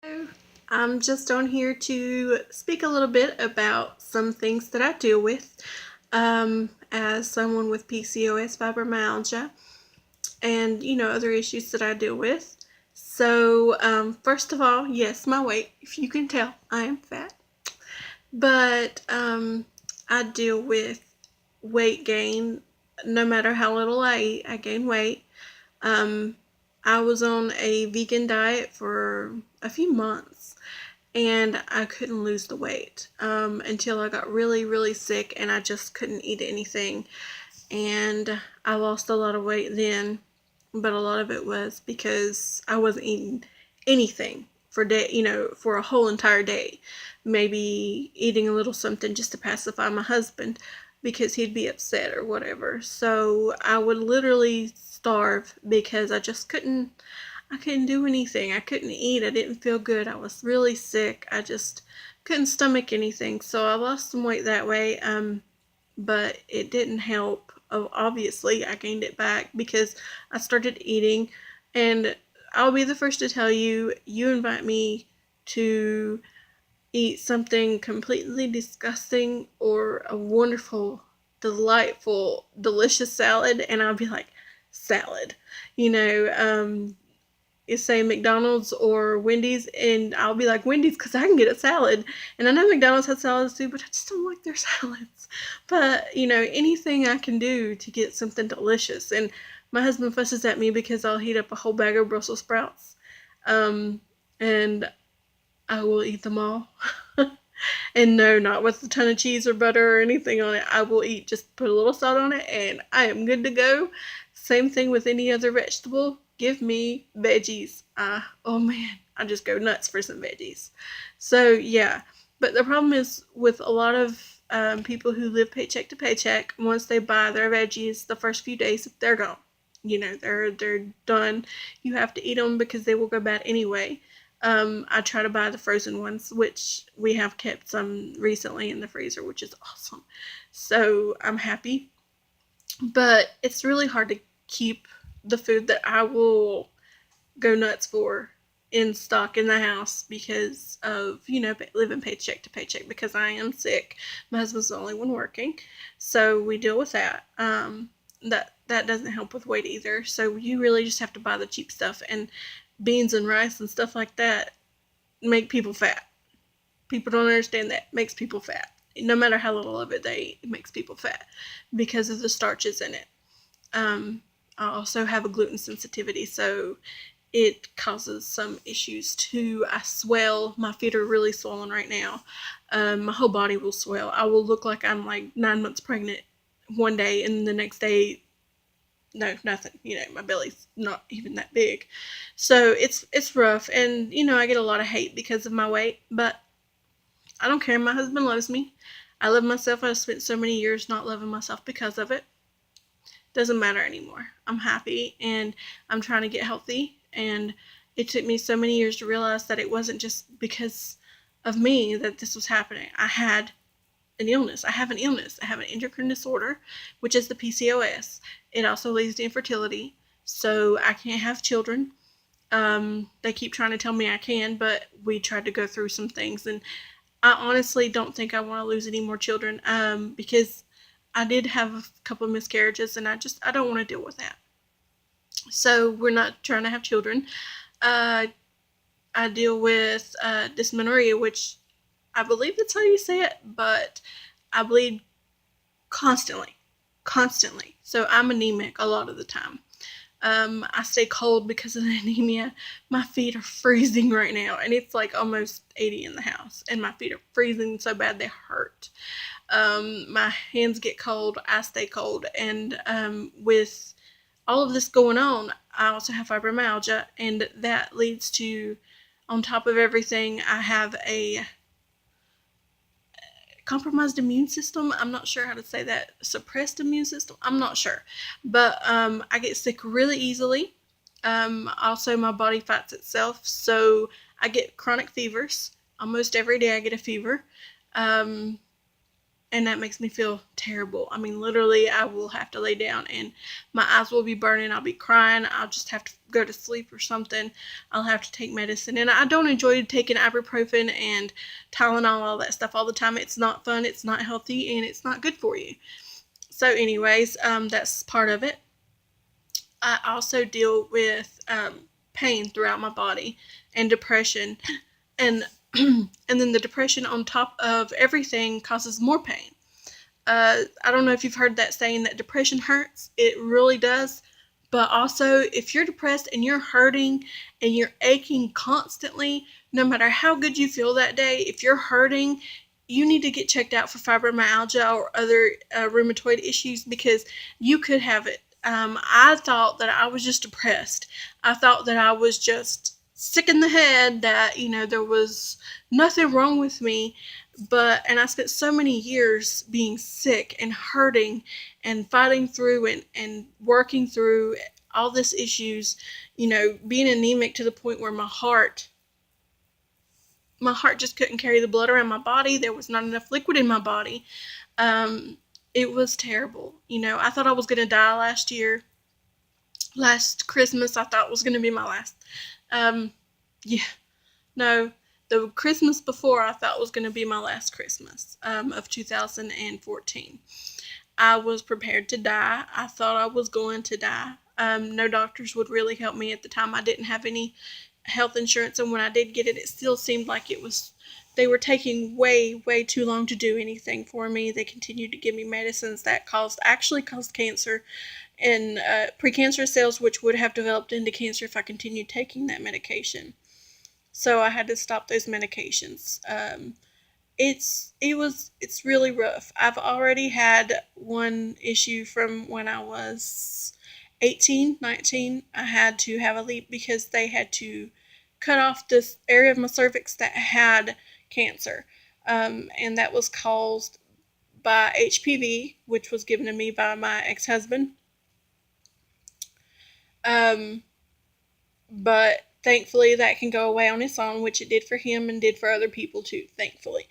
Hello. I'm just on here to speak a little bit about some things that I deal with as someone with PCOS, fibromyalgia, and other issues that I deal with. So, first of all, yes, my weight. If you can tell, I am fat, but I deal with weight gain. No matter how little I eat, I gain weight. Um, I was on a vegan diet for a few months and I couldn't lose the weight until I got really, really sick and I just couldn't eat anything. And I lost a lot of weight then, but a lot of it was because I wasn't eating anything for for a whole entire day. Maybe eating a little something just to pacify my husband because he'd be upset or whatever. So I would literally starve because I couldn't do anything. I couldn't eat. I didn't feel good. I was really sick. I just couldn't stomach anything. So I lost some weight that way. But it didn't help. Obviously, I gained it back because I started eating. And I'll be the first to tell you, you invite me to eat something completely disgusting or a wonderful, delightful, delicious salad, and I'll be like, salad. You know, you say McDonald's or Wendy's, and I'll be like Wendy's because I can get a salad. And I know McDonald's has salads too, but I just don't like their salads. But anything I can do to get something delicious. And my husband fusses at me because I'll heat up a whole bag of Brussels sprouts, and I will eat them all. And no, not with a ton of cheese or butter or anything on it. I will eat, just put a little salt on it and I am good to go. Same thing with any other vegetable. Give me veggies. Oh man, I just go nuts for some veggies. So yeah, but the problem is with a lot of people who live paycheck to paycheck, once they buy their veggies, the first few days they're gone. They're done. You have to eat them because they will go bad anyway. I try to buy the frozen ones, which we have kept some recently in the freezer, which is awesome. So I'm happy. But it's really hard to keep the food that I will go nuts for in stock in the house because of, living paycheck to paycheck because I am sick. My husband's the only one working. So we deal with that. That doesn't help with weight either. So you really just have to buy the cheap stuff, and beans and rice and stuff like that make people fat. People don't understand that. It makes people fat. No matter how little of it they eat, it makes people fat because of the starches in it. I also have a gluten sensitivity, so it causes some issues too. I swell. My feet are really swollen right now. My whole body will swell. I will look like I'm like 9 months pregnant one day, and the next day, no, nothing. My belly's not even that big. So it's rough, and I get a lot of hate because of my weight, but I don't care. My husband loves me. I love myself. I've spent so many years not loving myself because of it. Doesn't matter anymore. I'm happy and I'm trying to get healthy, and it took me so many years to realize that it wasn't just because of me that this was happening. I had an illness. I have an illness. I have an endocrine disorder, which is the PCOS. It also leads to infertility, so I can't have children. They keep trying to tell me I can, but we tried to go through some things, and I honestly don't think I want to lose any more children, because I did have a couple of miscarriages, and I don't want to deal with that. So we're not trying to have children. Uh, I deal with dysmenorrhea, which I believe that's how you say it, but I bleed constantly, constantly. So I'm anemic a lot of the time. I stay cold because of the anemia. My feet are freezing right now, and it's like almost 80 in the house, and my feet are freezing so bad they hurt. My hands get cold, I stay cold, and with all of this going on, I also have fibromyalgia, and that leads to, on top of everything, I have a compromised immune system. I'm not sure how to say that. Suppressed immune system. I'm not sure, but I get sick really easily. Also, my body fights itself, so I get chronic fevers. Almost every day, I get a fever, and and that makes me feel terrible. I mean, literally, I will have to lay down and my eyes will be burning. I'll be crying. I'll just have to go to sleep or something. I'll have to take medicine. And I don't enjoy taking ibuprofen and Tylenol, all that stuff all the time. It's not fun, it's not healthy, and it's not good for you. So, anyways, that's part of it. I also deal with pain throughout my body and depression. And and then the depression on top of everything causes more pain. I don't know if you've heard that saying that depression hurts. It really does. But also, if you're depressed and you're hurting and you're aching constantly, no matter how good you feel that day, if you're hurting, you need to get checked out for fibromyalgia or other rheumatoid issues because you could have it. I thought that I was just depressed. I thought that I was just sick in the head, that, there was nothing wrong with me. And I spent so many years being sick and hurting and fighting through and working through all these issues, being anemic to the point where my heart just couldn't carry the blood around my body. There was not enough liquid in my body. It was terrible. I thought I was going to die last Christmas. I thought was going to be my last. Yeah, no, the Christmas before I thought was going to be my last Christmas of 2014. I was prepared to die. I thought I was going to die. No doctors would really help me at the time. I didn't have any health insurance, and when I did get it, it still seemed like they were taking way, way too long to do anything for me. They continued to give me medicines that actually caused cancer and precancerous cells, which would have developed into cancer if I continued taking that medication. So I had to stop those medications. It's really rough. I've already had one issue from when I was 18, 19. I had to have a leap because they had to cut off this area of my cervix that had cancer. And that was caused by HPV, which was given to me by my ex-husband. But thankfully that can go away on its own, which it did for him and did for other people too, thankfully.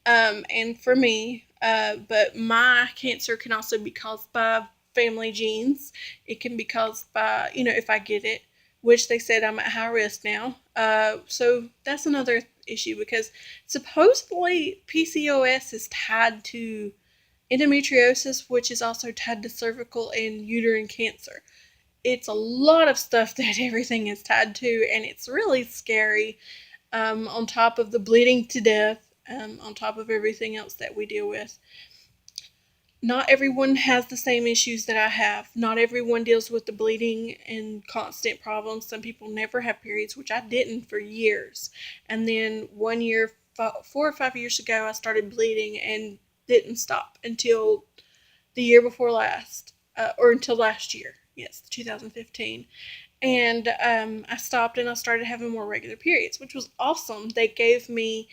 And for me, but my cancer can also be caused by family genes. It can be caused by, if I get it, which they said I'm at high risk now. So that's another issue because supposedly PCOS is tied to endometriosis, which is also tied to cervical and uterine cancer. It's a lot of stuff that everything is tied to, and it's really scary. On top of the bleeding to death, on top of everything else that we deal with. Not everyone has the same issues that I have. Not everyone deals with the bleeding and constant problems. Some people never have periods, which I didn't for years. And then 1 year, 4 or 5 years ago, I started bleeding and didn't stop until the year before last, or until last year. Yes, 2015. And I stopped and I started having more regular periods, which was awesome. They gave me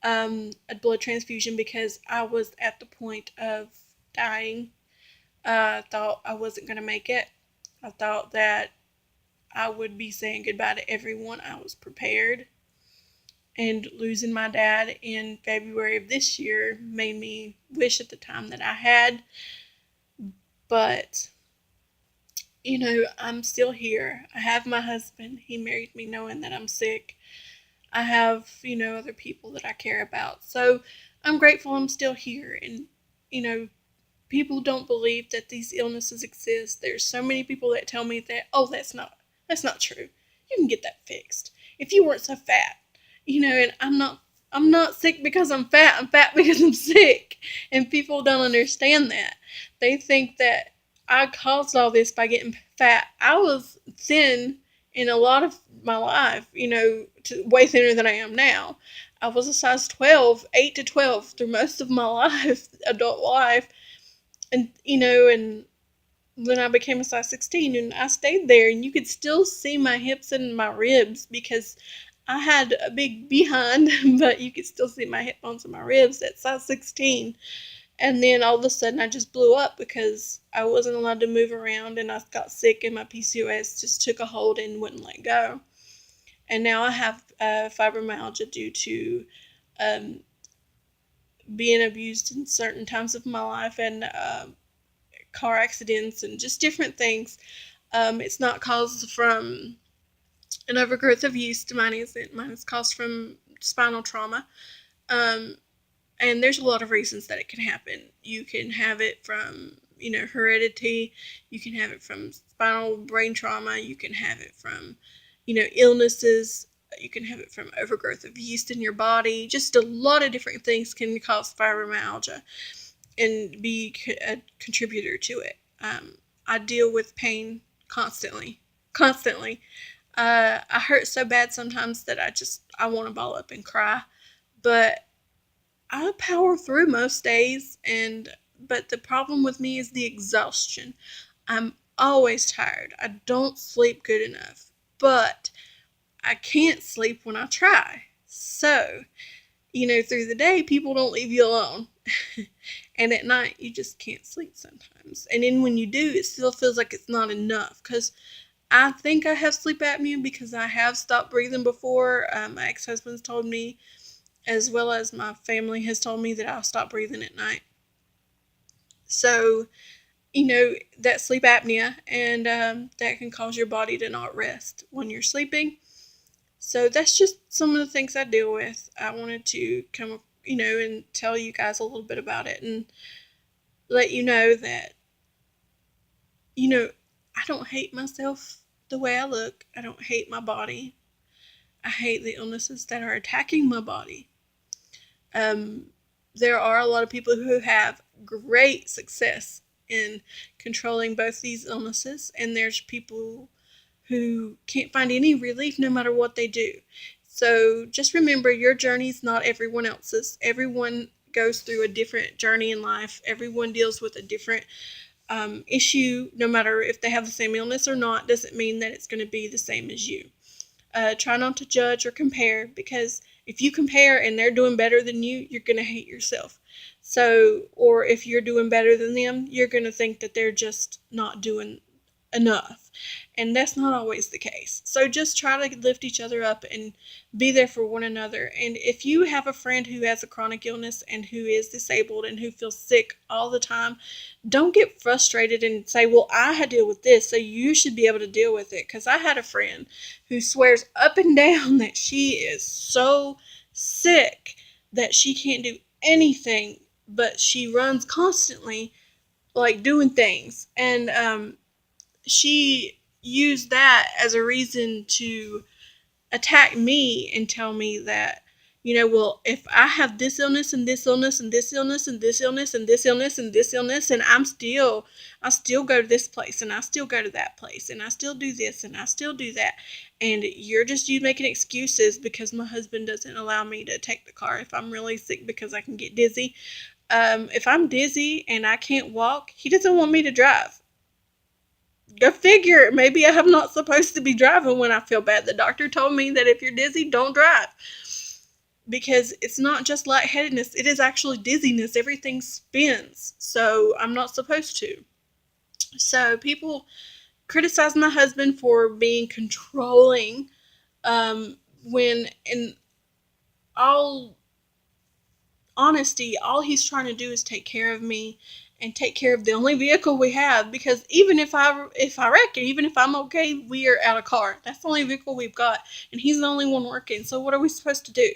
a blood transfusion because I was at the point of dying. I thought I wasn't going to make it. I thought that I would be saying goodbye to everyone. I was prepared. And losing my dad in February of this year made me wish at the time that I had. But I'm still here. I have my husband. He married me knowing that I'm sick. I have, other people that I care about. So I'm grateful I'm still here. And, people don't believe that these illnesses exist. There's so many people that tell me that, oh, that's not true. You can get that fixed. If you weren't so fat, and I'm not sick because I'm fat. I'm fat because I'm sick. And people don't understand that. They think that I caused all this by getting fat. I was thin in a lot of my life, way thinner than I am now. I was a size 12, 8 to 12 through most of my life, adult life. And then I became a size 16 and I stayed there, and you could still see my hips and my ribs because I had a big behind, but you could still see my hip bones and my ribs at size 16. And then all of a sudden I just blew up because I wasn't allowed to move around and I got sick and my PCOS just took a hold and wouldn't let go. And now I have fibromyalgia due to being abused in certain times of my life, and car accidents and just different things. It's not caused from an overgrowth of yeast. Mine isn't. Mine is caused from spinal trauma. Um, and there's a lot of reasons that it can happen. You can have it from, heredity. You can have it from spinal brain trauma. You can have it from, illnesses. You can have it from overgrowth of yeast in your body. Just a lot of different things can cause fibromyalgia and be a contributor to it. I deal with pain constantly, constantly. I hurt so bad sometimes that I want to ball up and cry, but I power through most days. But the problem with me is the exhaustion. I'm always tired. I don't sleep good enough, but I can't sleep when I try. So, through the day, people don't leave you alone. And at night, you just can't sleep sometimes. And then when you do, it still feels like it's not enough. Because I think I have sleep apnea because I have stopped breathing before. My ex-husband's told me, as well as my family has told me, that I'll stop breathing at night. So, that sleep apnea, and that can cause your body to not rest when you're sleeping. So that's just some of the things I deal with. I wanted to come, and tell you guys a little bit about it and let you know that, I don't hate myself the way I look. I don't hate my body. I hate the illnesses that are attacking my body. Um, there are a lot of people who have great success in controlling both these illnesses, and there's people who can't find any relief no matter what they do. So just remember, your journey is not everyone else's. Everyone goes through a different journey in life. Everyone deals with a different issue. No matter if they have the same illness or not, doesn't mean that it's going to be the same as you. Try not to judge or compare, because if you compare and they're doing better than you, you're going to hate yourself. So, or if you're doing better than them, you're going to think that they're just not doing enough. And that's not always the case. So just try to lift each other up and be there for one another. And if you have a friend who has a chronic illness and who is disabled and who feels sick all the time, don't get frustrated and say, well, I had to deal with this, so you should be able to deal with it. Because I had a friend who swears up and down that she is so sick that she can't do anything, but she runs constantly, like doing things. And she used that as a reason to attack me and tell me that, well, if I have this illness and this illness and this illness and this illness and this illness and this illness, and I still go to this place and I still go to that place and I still do this and I still do that, and you making excuses because my husband doesn't allow me to take the car if I'm really sick because I can get dizzy. If I'm dizzy and I can't walk, he doesn't want me to drive. Go figure. Maybe I'm not supposed to be driving when I feel bad. The doctor told me that if you're dizzy, don't drive. Because it's not just lightheadedness, it is actually dizziness. Everything spins. So I'm not supposed to. So people criticize my husband for being controlling, when in all honesty, all he's trying to do is take care of me and take care of the only vehicle we have. Because even if I wreck it, even if I'm okay, we are out of car. That's the only vehicle we've got, and he's the only one working. So what are we supposed to do?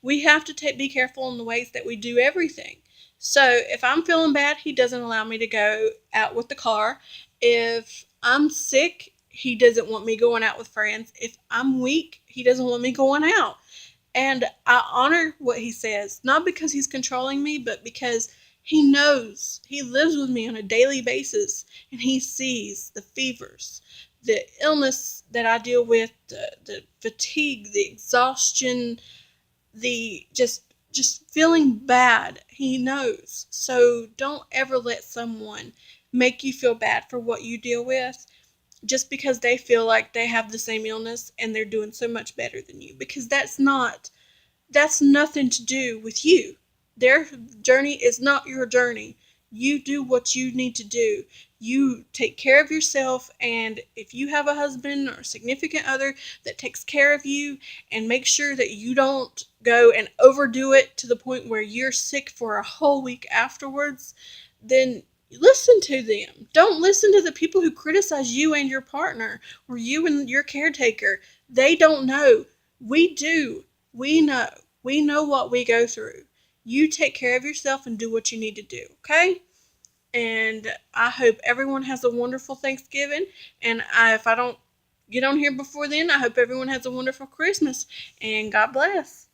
We have to be careful in the ways that we do everything. So if I'm feeling bad, he doesn't allow me to go out with the car. If I'm sick, he doesn't want me going out with friends. If I'm weak, he doesn't want me going out. And I honor what he says, not because he's controlling me, but because he knows, he lives with me on a daily basis, and he sees the fevers, the illness that I deal with, the fatigue, the exhaustion, the just feeling bad. He knows. So don't ever let someone make you feel bad for what you deal with just because they feel like they have the same illness and they're doing so much better than you, because that's nothing to do with you. Their journey is not your journey. You do what you need to do. You take care of yourself, and if you have a husband or significant other that takes care of you and make sure that you don't go and overdo it to the point where you're sick for a whole week afterwards, then listen to them. Don't listen to the people who criticize you and your partner or you and your caretaker. They don't know. We do. We know. We know what we go through. You take care of yourself and do what you need to do, okay? And I hope everyone has a wonderful Thanksgiving. And if I don't get on here before then, I hope everyone has a wonderful Christmas. And God bless.